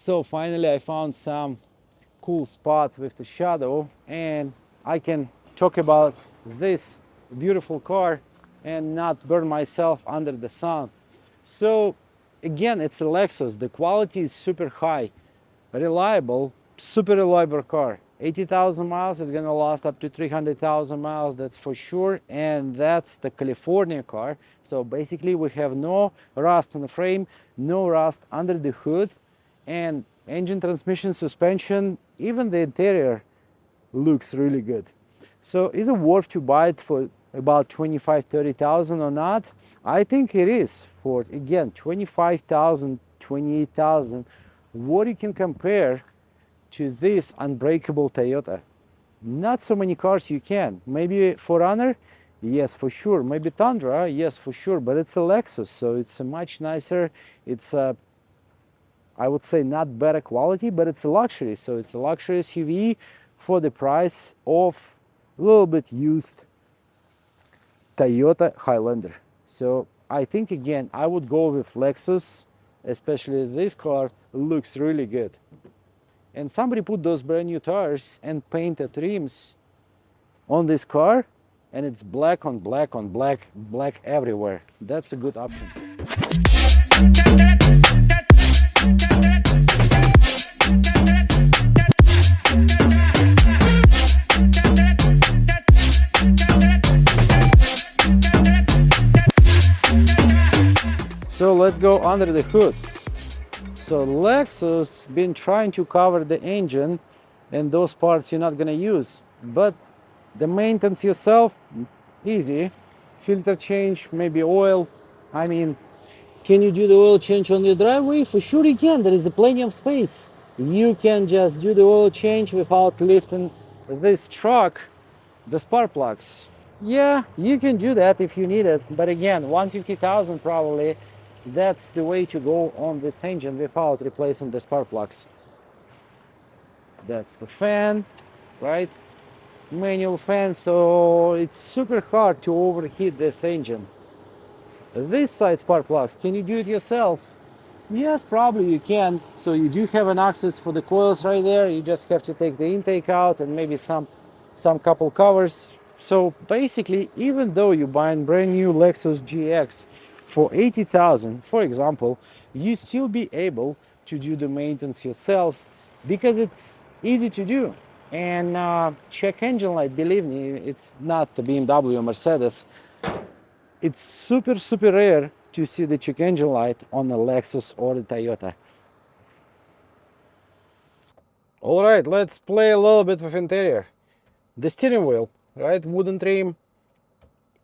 So finally I found some cool spot with the shadow, and I can talk about this beautiful car and not burn myself under the sun. So again, it's a Lexus. The quality is super high, reliable, super reliable car. 80,000 miles, it's gonna last up to 300,000 miles, that's for sure. And that's the California car. So basically we have no rust on the frame, no rust under the hood, and engine, transmission, suspension, even the interior looks really good. So is it worth to buy it for about 25-30,000 or not? I think it is. For again 25,000, 28,000, what you can compare to this unbreakable Toyota? Not so many cars you can. Maybe 4Runner, yes for sure. Maybe Tundra, yes for sure, but it's a Lexus, so it's a much nicer. It's a, I would say, not better quality, but it's a luxury. So it's a luxury SUV for the price of a little bit used Toyota Highlander. So I think again I would go with Lexus, especially this car looks really good. And somebody put those brand new tires and painted rims on this car, and it's black on black on black, black everywhere. That's a good option. So let's go under the hood. So Lexus been trying to cover the engine and those parts you're not gonna use, but the maintenance yourself, easy. Filter change, maybe oil. I mean, can you do the oil change on your driveway? For sure you can. There is plenty of space. You can just do the oil change without lifting this truck, the spark plugs. Yeah, you can do that if you need it, but again, 150,000 probably. That's the way to go on this engine without replacing the spark plugs. That's the fan, right? Manual fan, so it's super hard to overheat this engine. This side spark plugs, can you do it yourself? Yes, probably you can. So you do have an access for the coils right there. You just have to take the intake out and maybe some couple covers. So basically, even though you're buying brand new Lexus GX for 80,000, for example, you still be able to do the maintenance yourself because it's easy to do. And check engine light, believe me, it's not the BMW or Mercedes. It's super rare to see the check engine light on a Lexus or the Toyota. All right, let's play a little bit with interior. The steering wheel, right, wooden trim,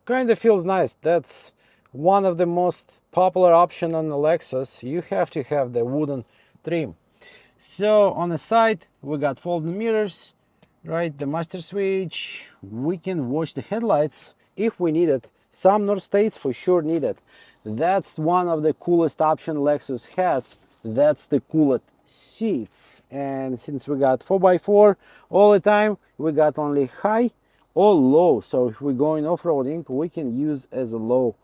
kind of feels nice. That's one of the most popular option on the Lexus. You have to have the wooden trim. So on the side we got folding mirrors, right, the master switch. We can watch the headlights if we need it. Some North States for sure need it. That's one of the coolest option Lexus has. That's the cooled seats. And since we got 4x4 all the time, we got only high or low. So if we're going off-roading, we can use as a low.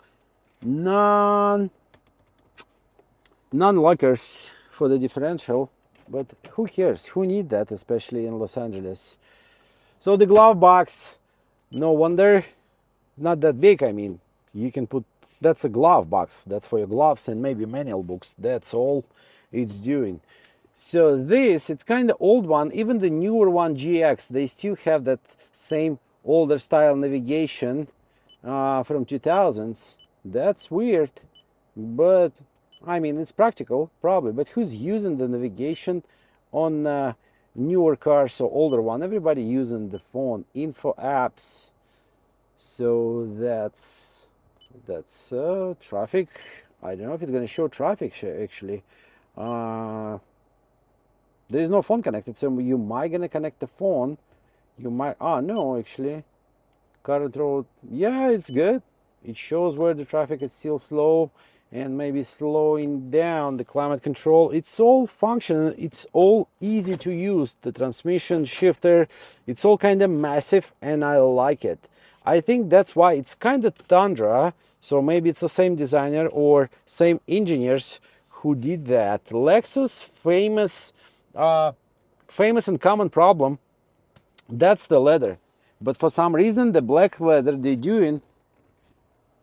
Non-lockers for the differential, but who cares? Who need that, especially in Los Angeles? So the glove box, no wonder, not that big. I mean, you can put, that's a glove box, that's for your gloves and maybe manual books. That's all it's doing. So this, it's kind of old one. Even the newer one, GX, they still have that same older style navigation from 2000s. That's weird, but I mean, it's practical probably. But who's using the navigation on newer cars or older one? Everybody using the phone, info apps. So that's traffic. I don't know if it's going to show traffic actually. There is no phone connected, so you might gonna connect the phone. You might, no, actually, current road, yeah, it's good. It shows where the traffic is still slow and maybe slowing down. The climate control, it's all functional, it's all easy to use. The transmission, shifter, it's all kind of massive and I like it. I think that's why it's kind of Tundra. So maybe it's the same designer or same engineers who did that. Lexus famous and common problem, that's the leather. But for some reason the black leather they're doing,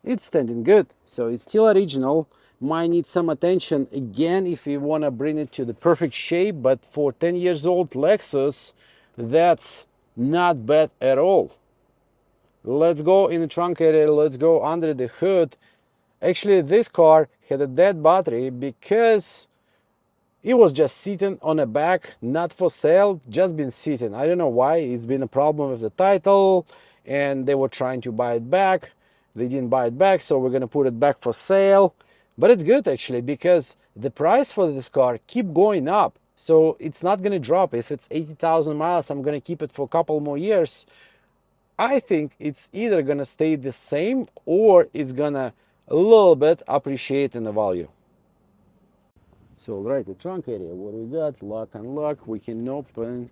it's standing good. So it's still original. Might need some attention again if you want to bring it to the perfect shape, but for 10 years old Lexus, that's not bad at all. Let's go in the trunk area, let's go under the hood. Actually, this car had a dead battery because it was just sitting on the back, not for sale, just been sitting. I don't know why. It's been a problem with the title and they were trying to buy it back. They didn't buy it back, so we're gonna put it back for sale. But it's good actually, because the price for this car keep going up. So it's not gonna drop. If it's 80,000 miles, I'm gonna keep it for a couple more years. I think it's either gonna stay the same or it's gonna a little bit appreciate in the value. So right, the trunk area, what we got, lock and lock, we can open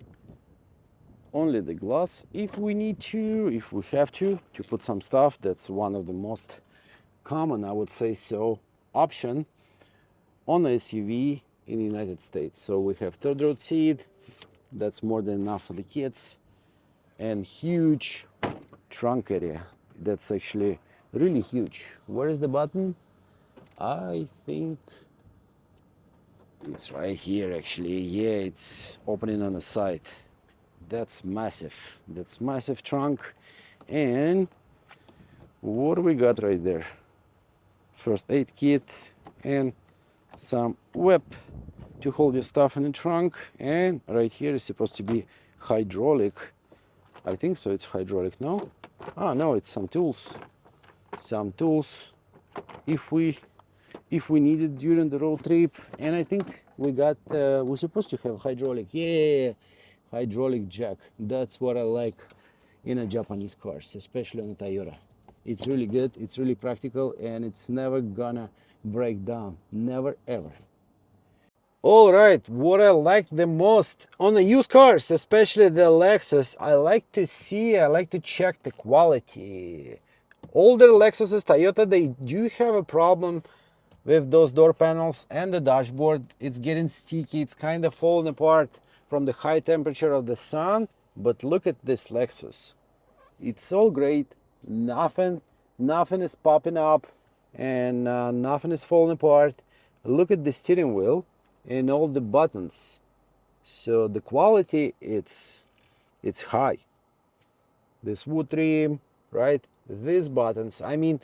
only the glass if we need to, if we have to put some stuff. That's one of the most common, I would say so, option on a SUV in the United States. So we have third row seat, that's more than enough for the kids, and huge trunk area. That's actually really huge. Where is the button? I think it's right here actually. Yeah, it's opening on the side. That's massive. That's massive trunk. And what do we got right there? First aid kit and some whip to hold your stuff in the trunk. And right here is supposed to be hydraulic. I think so, it's hydraulic, no? Ah, no, it's some tools. Some tools if we need it during the road trip. And I think we got, we're supposed to have hydraulic. Yeah, hydraulic jack. That's what I like in a Japanese cars, especially on a Toyota. It's really good, it's really practical, and it's never gonna break down. Never ever. All right, what I like the most on the used cars, especially the Lexus, I like to check the quality. Older Lexuses, Toyota, they do have a problem with those door panels and the dashboard. It's getting sticky, it's kind of falling apart from the high temperature of the sun. But look at this Lexus. It's all great, nothing is popping up, and nothing is falling apart. Look at the steering wheel and all the buttons. So the quality, it's high. This wood trim, right? These buttons, I mean,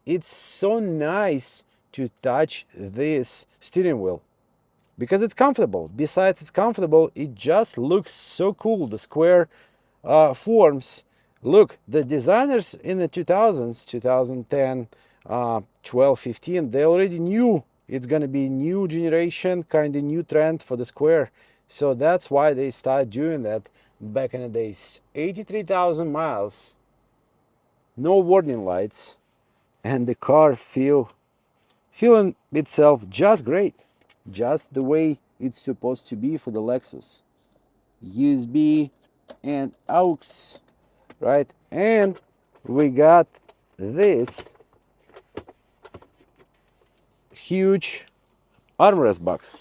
it's so nice to touch this steering wheel because it's comfortable. Besides it's comfortable, it just looks so cool. The square forms. Look, the designers in the 2000s, 2010, 12, 15, they already knew it's gonna be new generation, kind of new trend for the square. So that's why they started doing that back in the days. 83,000 miles, no warning lights, and the car feeling itself just great, just the way it's supposed to be for the Lexus. USB and aux, right? And we got this huge armrest box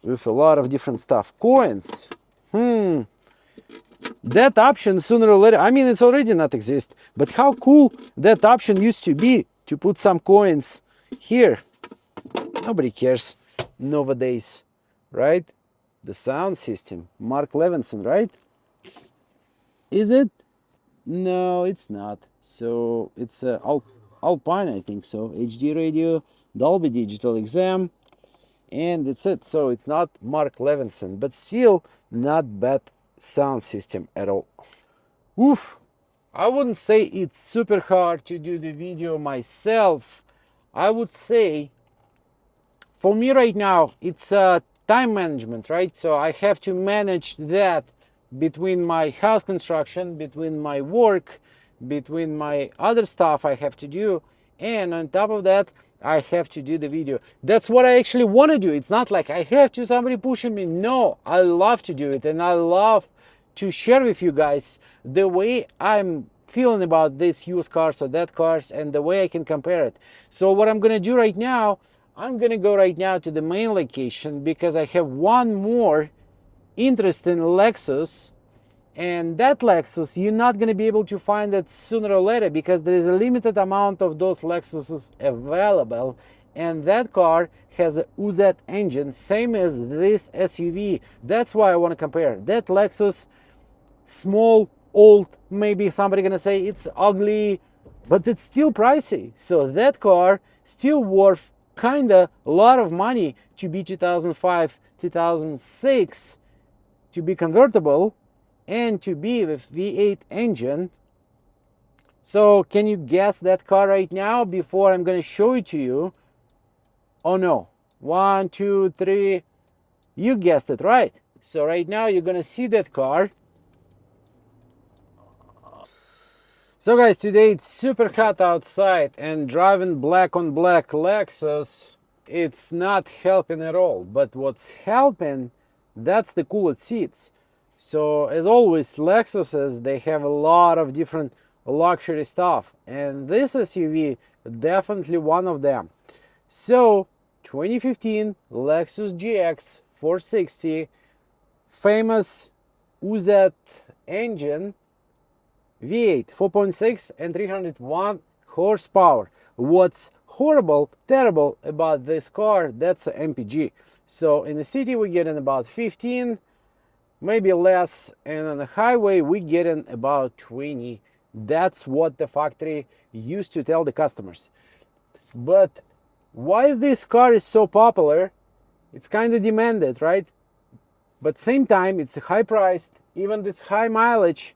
with a lot of different stuff. Coins, that option sooner or later, I mean, it's already not exist, but how cool that option used to be, to put some coins here. Nobody cares nowadays, right? The sound system, Mark Levinson, right? Is it? No, it's not. So it's Alpine, I think so. HD radio, Dolby Digital exam, and that's it. So it's not Mark Levinson, but still not bad sound system at all. Oof, I wouldn't say it's super hard to do the video myself. I would say for me right now it's time management, right? So I have to manage that between my house construction, between my work, between my other stuff I have to do, and on top of that I have to do the video. That's what I actually want to do. It's not like I have to, somebody pushing me. No, I love to do it, and I love to share with you guys the way I'm feeling about this used cars or that cars, and the way I can compare it. So what I'm gonna do right now, I'm gonna go right now to the main location because I have one more interesting Lexus, and that Lexus you're not gonna be able to find it sooner or later because there is a limited amount of those Lexuses available, and that car has a UZ engine, same as this SUV. That's why I want to compare that Lexus. Small, old, maybe somebody gonna say it's ugly, but it's still pricey. So that car still worth kinda a lot of money to be 2005, 2006, to be convertible, and to be with V8 engine. So can you guess that car right now before I'm gonna show it to you? Oh no, 1, 2, 3, you guessed it right. So right now you're gonna see that car. So guys, today it's super hot outside, and driving black on black Lexus, it's not helping at all. But what's helping, that's the cooled seats. So as always, Lexuses, they have a lot of different luxury stuff, and this SUV definitely one of them. So 2015 Lexus GX460, famous UZ engine, V8, 4.6 and 301 horsepower. What's horrible, terrible about this car, that's an MPG. So in the city we get in about 15, maybe less, and on the highway we get in about 20. That's what the factory used to tell the customers. But why this car is so popular, it's kind of demanded, right? But same time it's high priced, even it's high mileage.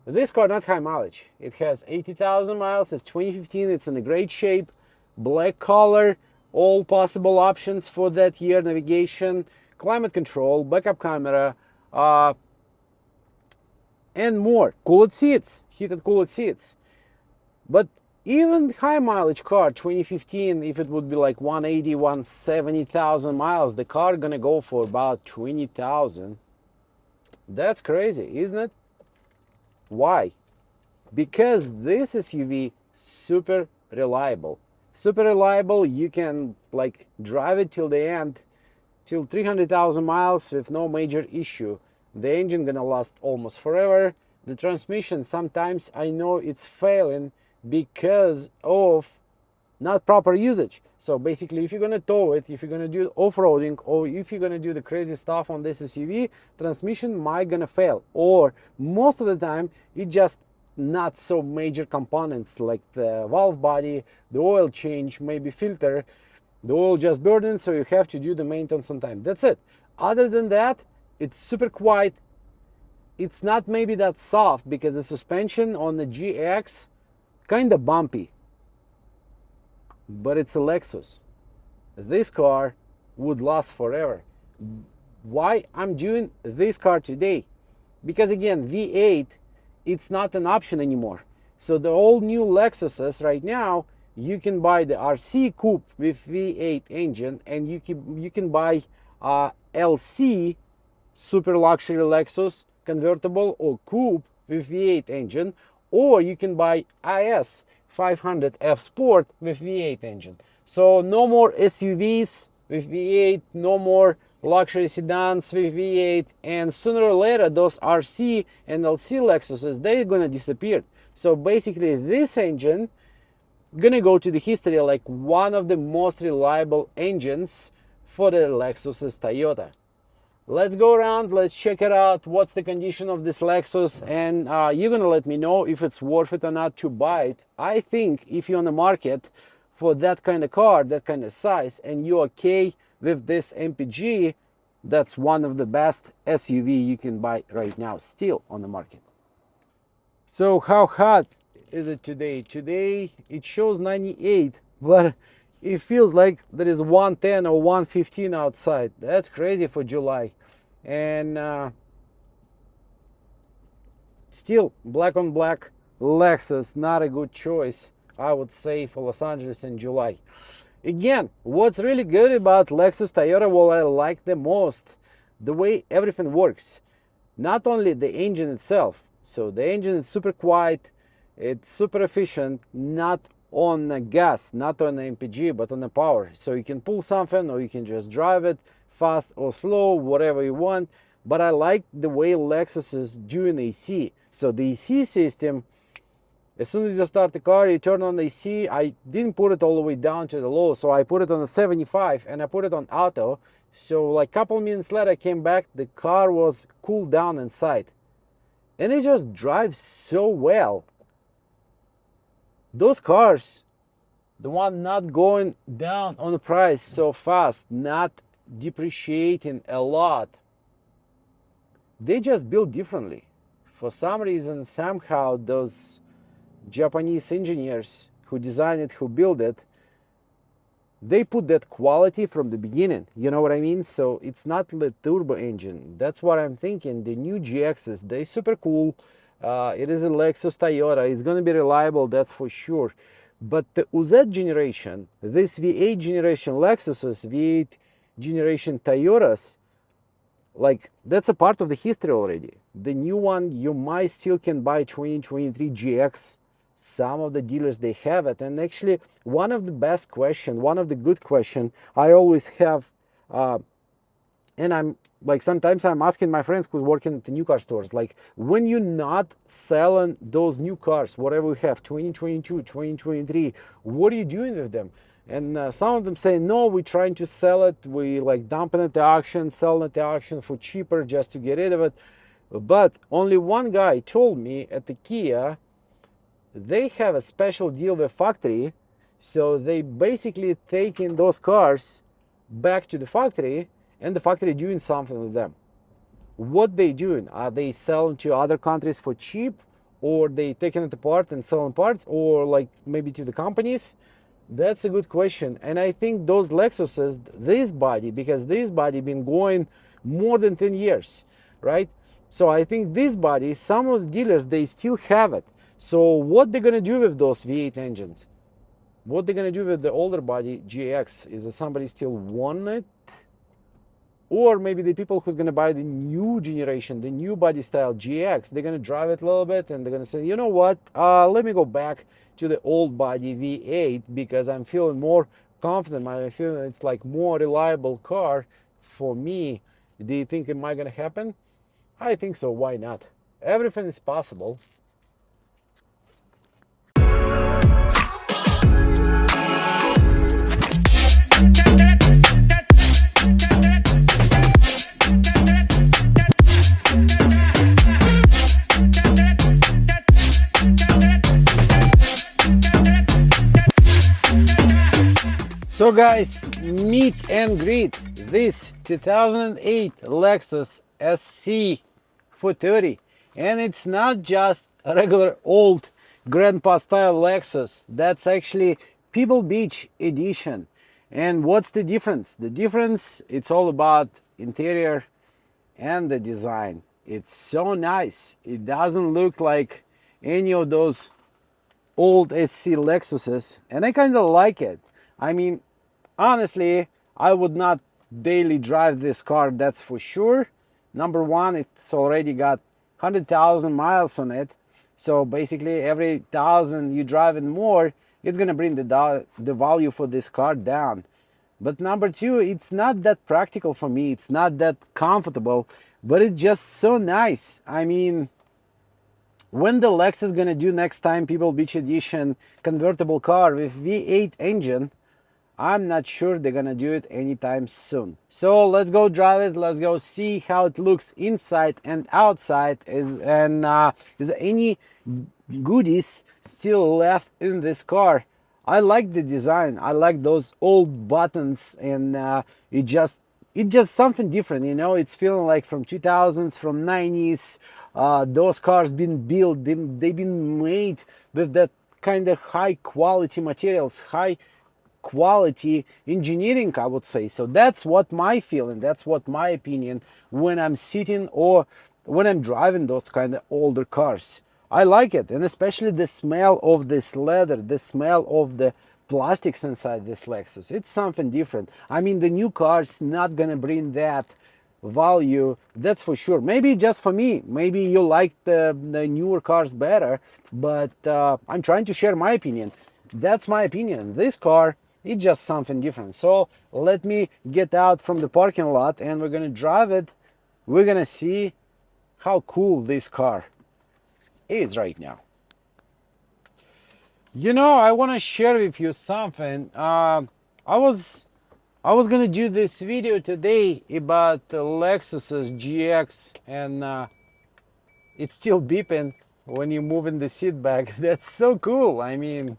This car not high mileage. It has 80,000 miles. It's 2015. It's in a great shape, black color, all possible options for that year: navigation, climate control, backup camera, and more. Cooled seats, heated cooled seats. But even high mileage car, 2015, if it would be like 180, 170,000 miles, the car gonna go for about 20,000. That's crazy, isn't it? Why? Because this SUV super reliable. Super reliable, you can like drive it till the end, till 300,000 miles with no major issue. The engine gonna last almost forever. The transmission, sometimes I know it's failing because of not proper usage. So basically, if you're gonna tow it, if you're gonna do off-roading, or if you're gonna do the crazy stuff on this SUV, transmission might gonna fail. Or most of the time, it just not so major components like the valve body, the oil change, maybe filter, the oil just burning, so you have to do the maintenance on time. That's it. Other than that, it's super quiet. It's not maybe that soft because the suspension on the GX kind of bumpy. But it's a Lexus. This car would last forever. Why I'm doing this car today? Because again, V8, it's not an option anymore. So the all new Lexuses right now, you can buy the RC Coupe with V8 engine, and you can buy LC super luxury Lexus convertible or coupe with V8 engine, or you can buy IS 500F Sport with V8 engine. So no more SUVs with V8, no more luxury sedans with V8, and sooner or later those RC and LC Lexuses, they're gonna disappear. So basically this engine gonna go to the history like one of the most reliable engines for the Lexus's Toyota. Let's go around, let's check it out, what's the condition of this Lexus, and you're gonna let me know if it's worth it or not to buy it. I think if you're on the market for that kind of car, that kind of size, and you're okay with this MPG, that's one of the best SUV you can buy right now, still on the market. So how hot is it today? Today it shows 98, but it feels like there is 110 or 115 outside. That's crazy for July. And still, black on black Lexus, not a good choice, I would say, for Los Angeles in July. Again, what's really good about Lexus Toyota, what I like the most, the way everything works. Not only the engine itself, so the engine is super quiet, it's super efficient, not on the gas, not on the MPG, but on the power. So you can pull something, or you can just drive it fast or slow, whatever you want. But I like the way Lexus is doing AC. So the AC system, as soon as you start the car, you turn on the AC. I didn't put it all the way down to the low, so I put it on the 75 and I put it on auto. So like a couple minutes later, I came back, the car was cooled down inside. And it just drives so well. Those cars, the one not going down on the price so fast, not depreciating a lot, they just built differently. For some reason, somehow, those Japanese engineers who designed it, who built it, they put that quality from the beginning. You know what I mean? So it's not the turbo engine. That's what I'm thinking. The new GXs, they're super cool. It is a Lexus Toyota. It's going to be reliable, that's for sure. But the UZ generation, this V8 generation Lexuses, V8 generation Toyotas, like, that's a part of the history already. The new one, you might still can buy 2023 GX. Some of the dealers, they have it. And actually, one of the best question, one of the good question I always have, and I'm like, sometimes I'm asking my friends who's working at the new car stores, like, when you're not selling those new cars, whatever we have, 2022, 2023, what are you doing with them? And some of them say, no, we're trying to sell it. We like dumping at the auction, selling at the auction for cheaper just to get rid of it. But only one guy told me at the Kia, they have a special deal with factory. So they basically taking those cars back to the factory, and the factory doing something with them. What they doing? Are they selling to other countries for cheap, or they taking it apart and selling parts, or like maybe to the companies? That's a good question. And I think those Lexuses, this body, because this body been going more than 10 years, right? So I think this body, some of the dealers, they still have it. So what they're gonna do with those V8 engines? What they're gonna do with the older body GX? Is that somebody still want it? Or maybe the people who's gonna buy the new generation, the new body style GX, they're gonna drive it a little bit and they're gonna say, you know what, let me go back to the old body V8 because I'm feeling more confident. I'm feeling it's like more reliable car for me. Do you think it might gonna happen? I think so. Why not? Everything is possible. So guys, meet and greet this 2008 Lexus SC430, and it's not just a regular old grandpa style Lexus. That's actually Pebble Beach edition. And what's the difference? The difference, it's all about interior and the design. It's so nice. It doesn't look like any of those old SC Lexuses, and I kind of like it. I mean, honestly, I would not daily drive this car, that's for sure. Number one, it's already got 100,000 miles on it. So basically every 1,000 you drive it more, it's gonna bring the value for this car down. But number two, it's not that practical for me. It's not that comfortable, but it's just so nice. I mean, when the Lexus gonna do next time Pebble Beach edition convertible car with V8 engine, I'm not sure they're gonna do it anytime soon. So let's go drive it. Let's go see how it looks inside and outside. Is there any goodies still left in this car? I like the design. I like those old buttons, and it's just something different. You know, it's feeling like from 2000s, from 90s. Those cars been built. They've been made with that kind of high quality materials, high quality engineering, I would say. So that's what my feeling, that's what my opinion when I'm sitting or when I'm driving those kind of older cars. I like it, and especially the smell of this leather, the smell of the plastics inside this Lexus. It's something different. I mean, the new car's not gonna bring that value, that's for sure. Maybe just for me, maybe you like the newer cars better, but I'm trying to share my opinion. That's my opinion. This car, it's just something different. So let me get out from the parking lot and we're gonna drive it. We're gonna see how cool this car is right now. You know, I want to share with you something. I was gonna do this video today about the Lexus's GX, and it's still beeping when you move in the seat back. That's so cool. I mean,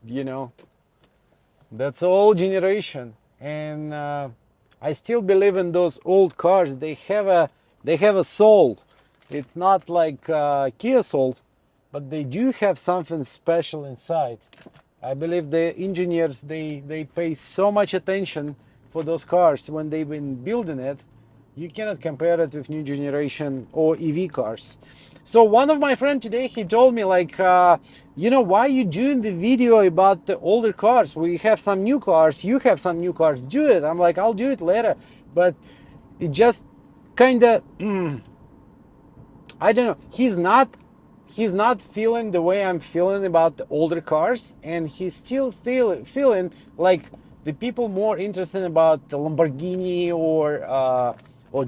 you know, that's old generation, and I still believe in those old cars. They have a soul. It's not like Kia Soul, but they do have something special inside. I believe the engineers, they pay so much attention for those cars when they've been building it. You cannot compare it with new generation or EV cars. So one of my friends today, he told me like, you know, why you doing the video about the older cars? We have some new cars, you have some new cars, do it. I'm like, I'll do it later. But it just kind of, I don't know. He's not feeling the way I'm feeling about the older cars, and he's still feeling like the people more interested about the Lamborghini or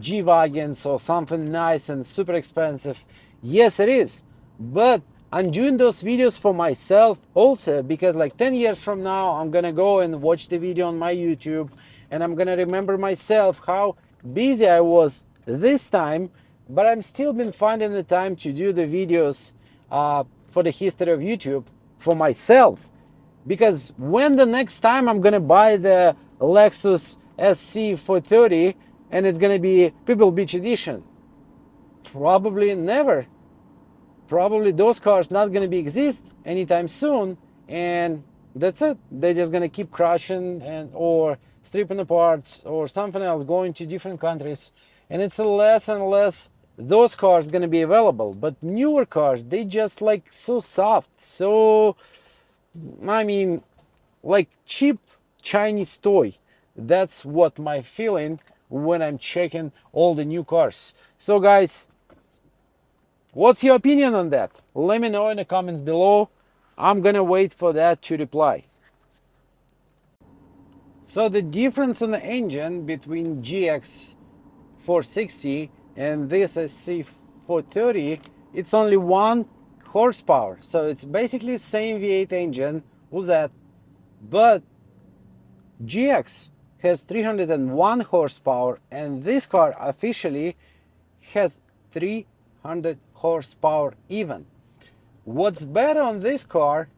G-Wagons or something nice and super expensive. Yes, it is, but I'm doing those videos for myself also, because like 10 years from now I'm gonna go and watch the video on my YouTube, and I'm gonna remember myself how busy I was this time, but I'm still been finding the time to do the videos for the history of YouTube for myself. Because when the next time I'm gonna buy the Lexus SC430 and it's gonna be Pebble Beach edition? Probably never. Probably those cars not gonna be exist anytime soon, and that's it. They're just gonna keep crashing and or stripping apart or something else, going to different countries, and it's less and less those cars gonna be available. But newer cars, they just like so soft, so, I mean, like cheap Chinese toy. That's what my feeling when I'm checking all the new cars. So guys, what's your opinion on that? Let me know in the comments below. I'm gonna wait for that to reply. So the difference in the engine between GX460 and this SC430, it's only 1 horsepower. So it's basically same V8 engine with that, but GX has 301 horsepower and this car officially has 300 horsepower even. What's better on this car,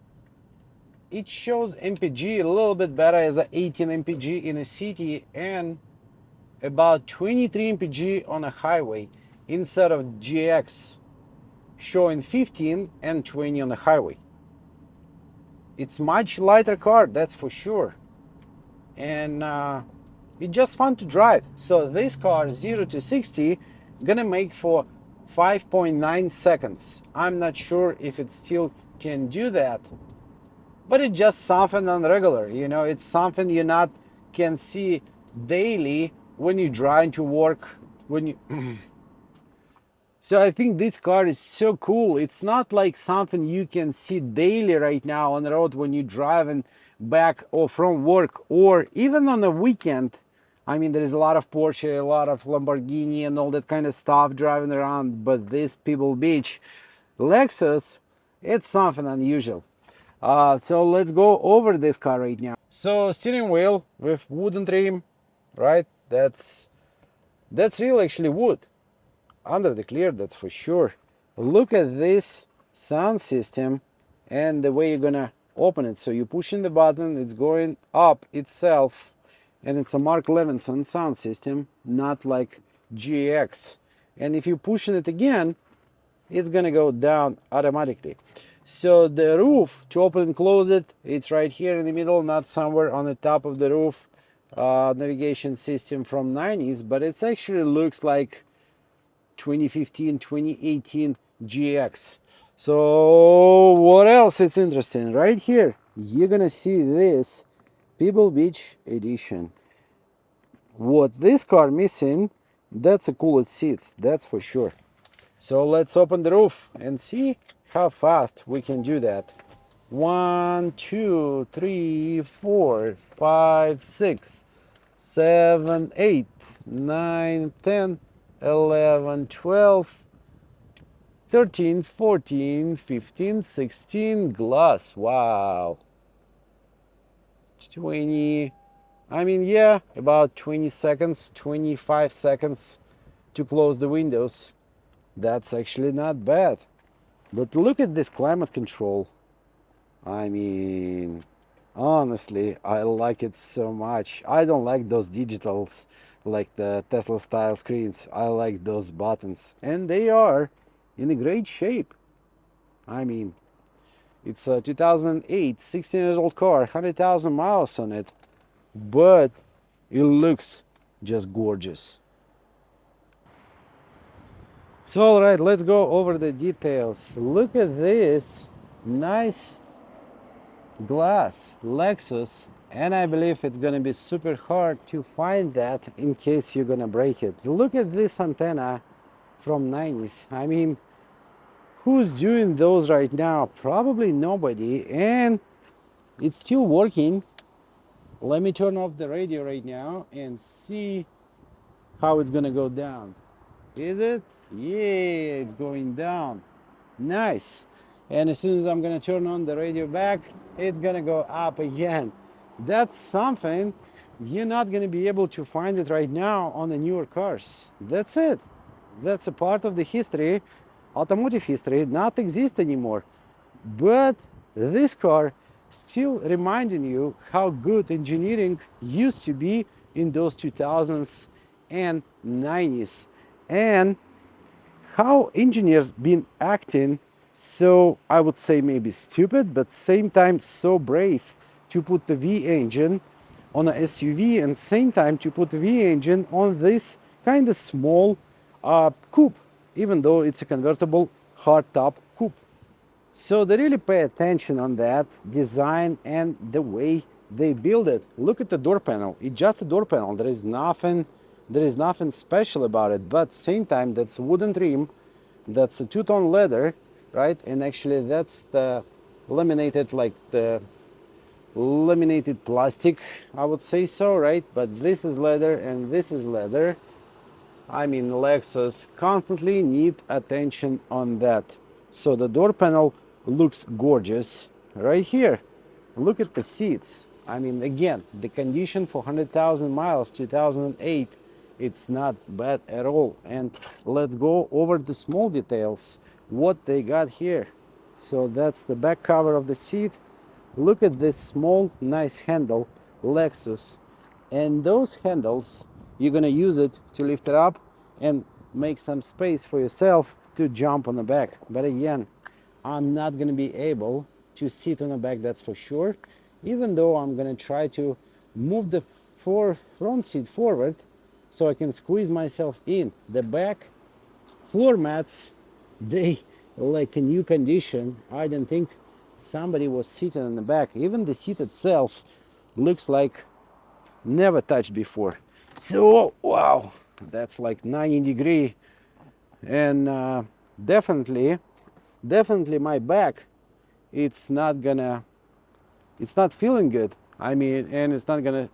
it shows MPG a little bit better as a 18 MPG in a city and about 23 MPG on a highway instead of GX showing 15 and 20 on the highway. It's much lighter car, that's for sure, and it's just fun to drive. So this car 0 to 60 gonna make for 5.9 seconds. I'm not sure if it still can do that, but it's just something on regular, you know, it's something you not can see daily when you drive to work, when you so I think this car is so cool. It's not like something you can see daily right now on the road when you're driving back or from work or even on a weekend. I mean, there is a lot of Porsche, a lot of Lamborghini and all that kind of stuff driving around, but this Pebble Beach Lexus, it's something unusual. So let's go over this car right now. So steering wheel with wooden trim, right? That's real actually wood. Under the clear, that's for sure. Look at this sound system and the way you're gonna open it. So you're pushing the button, it's going up itself, and it's a Mark Levinson sound system, not like GX. And if you're pushing it again, it's gonna go down automatically. So the roof, to open and close it, it's right here in the middle, not somewhere on the top of the roof. Navigation system from 90s, but it actually looks like 2015 2018 GX. So what else is interesting? Right here you're gonna see this Pebble Beach edition. What this car missing, that's a cooled seats, that's for sure. So let's open the roof and see how fast we can do that. 1, 2, 3, 4, 5, 6, 7, 8, 9, 10, 11, 12, 13, 14, 15, 16 glass. Wow. 20, I mean, yeah, about 20 seconds, 25 seconds to close the windows. That's actually not bad. But look at this climate control. I mean, honestly, I like it so much. I don't like those digitals like the Tesla style screens. I like those buttons, and they are in a great shape. I mean, it's a 2008, 16 years old car, 100,000 miles on it, but it looks just gorgeous. So, all right, let's go over the details. Look at this nice glass Lexus, and I believe it's gonna be super hard to find that in case you're gonna break it. Look at this antenna from 90s. I mean, who's doing those right now? Probably nobody, and it's still working. Let me turn off the radio right now and see how it's gonna go down. Is it? Yeah, it's going down. Nice. And as soon as I'm gonna turn on the radio back, it's gonna go up again. That's something you're not gonna be able to find it right now on the newer cars. That's it. That's a part of the history, automotive history, not exist anymore. But this car still reminding you how good engineering used to be in those 2000s and 90s. And how engineers been acting so, I would say, maybe stupid, but same time so brave to put the V engine on a SUV, and same time to put the V engine on this kind of small coupe, even though it's a convertible hardtop coupe. So they really pay attention on that design and the way they build it. Look at the door panel. It's just a door panel. There is nothing special about it. But same time, that's wooden trim. That's a two-tone leather, right? And actually, that's the laminated, like the laminated plastic, I would say so, right? But this is leather and this is leather. I mean, Lexus constantly need attention on that. So the door panel looks gorgeous right here. Look at the seats. I mean, again, the condition for 100,000 miles, 2008, it's not bad at all. And let's go over the small details, what they got here. So that's the back cover of the seat. Look at this small, nice handle, Lexus. And those handles, you're gonna use it to lift it up and make some space for yourself to jump on the back. But again, I'm not gonna be able to sit on the back, that's for sure. Even though I'm gonna try to move the front seat forward so I can squeeze myself in. The back floor mats, they like a new condition. I don't think somebody was sitting in the back. Even the seat itself looks like never touched before. So wow, that's like 90-degree, and definitely my back, it's not feeling good. I mean, and it's not gonna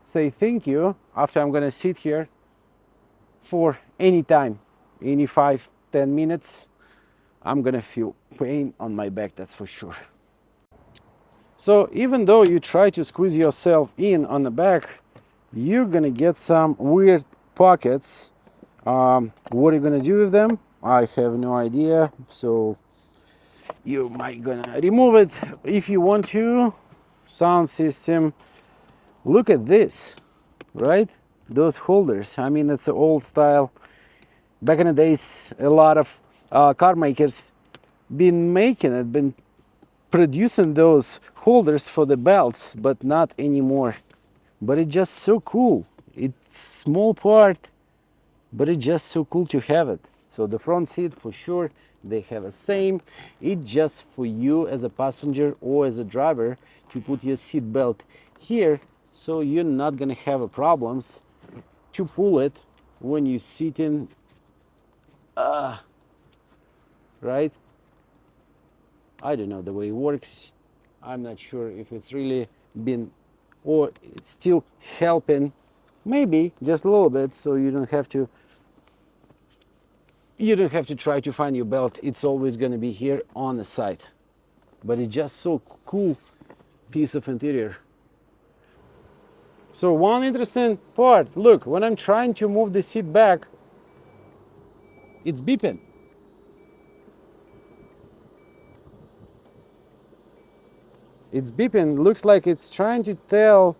say thank you after I'm gonna sit here for any time, any 5-10 minutes. I'm gonna feel pain on my back, that's for sure. So even though you try to squeeze yourself in on the back, you're gonna get some weird pockets. What are you gonna do with them? I have no idea. So you might gonna remove it if you want to. Sound system. Look at this, right? Those holders. I mean, it's an old style. Back in the days, a lot of car makers been producing those holders for the belts, but not anymore. But it's just so cool. It's small part, but it's just so cool to have it. So the front seat, for sure, they have the same. It's just for you as a passenger or as a driver to put your seat belt here, so you're not gonna have a problems to pull it when you sit in, right? I don't know the way it works. I'm not sure if it's really been, or it's still helping, maybe just a little bit, so you don't have to try to find your belt. It's always going to be here on the side. But it's just so cool piece of interior. So one interesting part, look, when I'm trying to move the seat back, it's beeping. It's beeping. Looks like it's trying to tell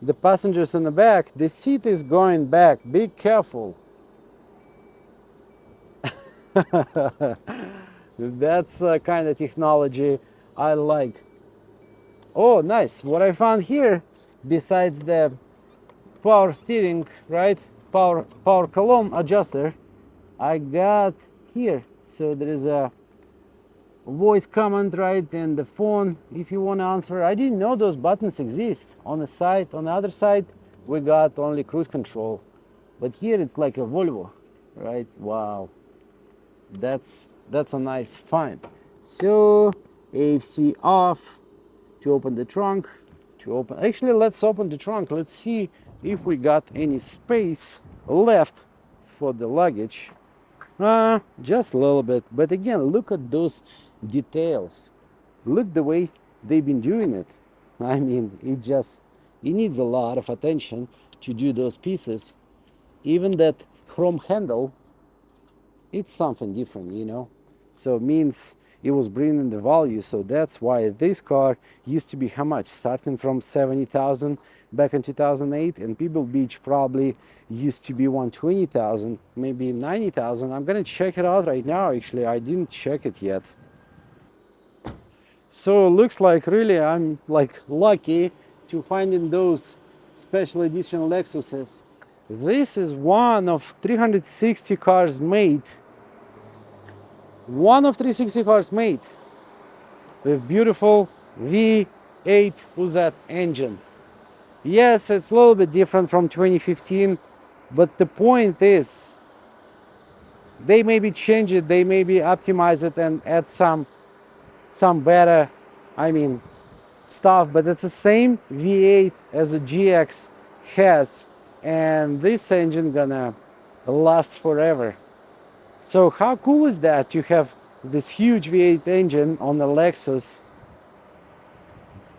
the passengers in the back, the seat is going back, be careful. That's kind of technology I like. Oh, nice. What I found here, besides the power steering, right, power column adjuster, I got here. So there is a voice command, right, and the phone if you want to answer. I didn't know those buttons exist on the side. On the other side, we got only cruise control, but here it's like a Volvo, right? Wow, that's a nice find. So AFC off to open the trunk. Actually, let's open the trunk. Let's see if we got any space left for the luggage. Just a little bit, but again, look at those details. Look the way they've been doing it. I mean, it needs a lot of attention to do those pieces. Even that chrome handle, it's something different, you know. So it means it was bringing the value. So that's why this car used to be how much? Starting from 70,000 back in 2008, and Pebble Beach probably used to be 120,000, maybe 90,000. I'm gonna check it out right now. Actually, I didn't check it yet. So it looks like really I'm like lucky to finding those special edition Lexuses. This is one of 360 cars made. One of 360 cars made with beautiful V8 who's that engine. Yes, it's a little bit different from 2015, but the point is they maybe change it, they maybe optimize it and add some better, I mean, stuff, but it's the same V8 as a GX has, and this engine gonna last forever. So how cool is that to have this huge V8 engine on the Lexus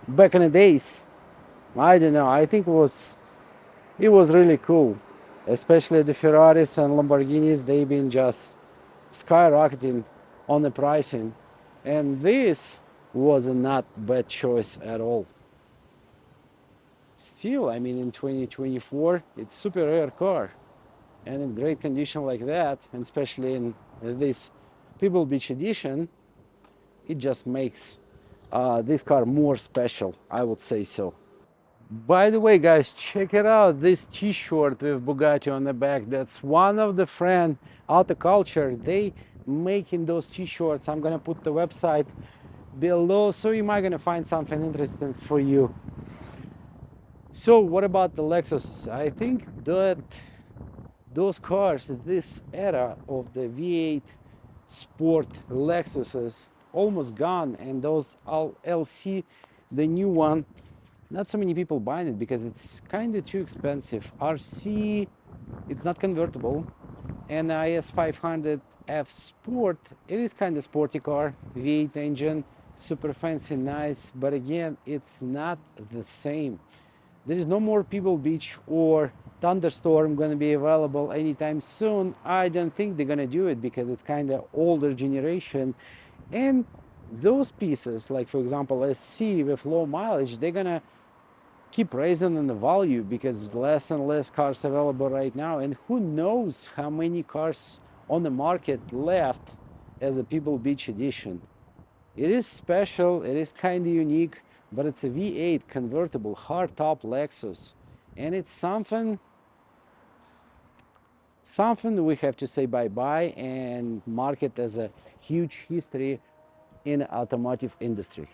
back in the days? I don't know, I think it was really cool, especially the Ferraris and Lamborghinis. They've been just skyrocketing on the pricing, and this was a not bad choice at all. Still, I mean, in 2024, it's super rare car, and in great condition like that, and especially in this Pebble Beach edition, it just makes this car more special, I would say so. By the way, guys, check it out, this t-shirt with Bugatti on the back. That's one of the friend Auto Culture. They making those t-shirts. I'm gonna put the website below, so you might gonna find something interesting for you. So what about the Lexus? I think that those cars, this era of the V8 sport Lexuses, almost gone, and those LC, the new one, not so many people buying it because it's kind of too expensive. RC, it's not convertible, and IS 500F Sport, it is kind of sporty car, V8 engine, super fancy, nice, but again, it's not the same. There is no more Pebble Beach or Thunderstorm going to be available anytime soon. I don't think they're going to do it because it's kind of older generation, and those pieces, like for example SC with low mileage, they're going to keep raising in the value because less and less cars available right now, and who knows how many cars on the market left as a Pebble Beach edition. It is special, it is kind of unique, but it's a V8 convertible hardtop Lexus, and it's something we have to say bye-bye and mark it as a huge history in the automotive industry.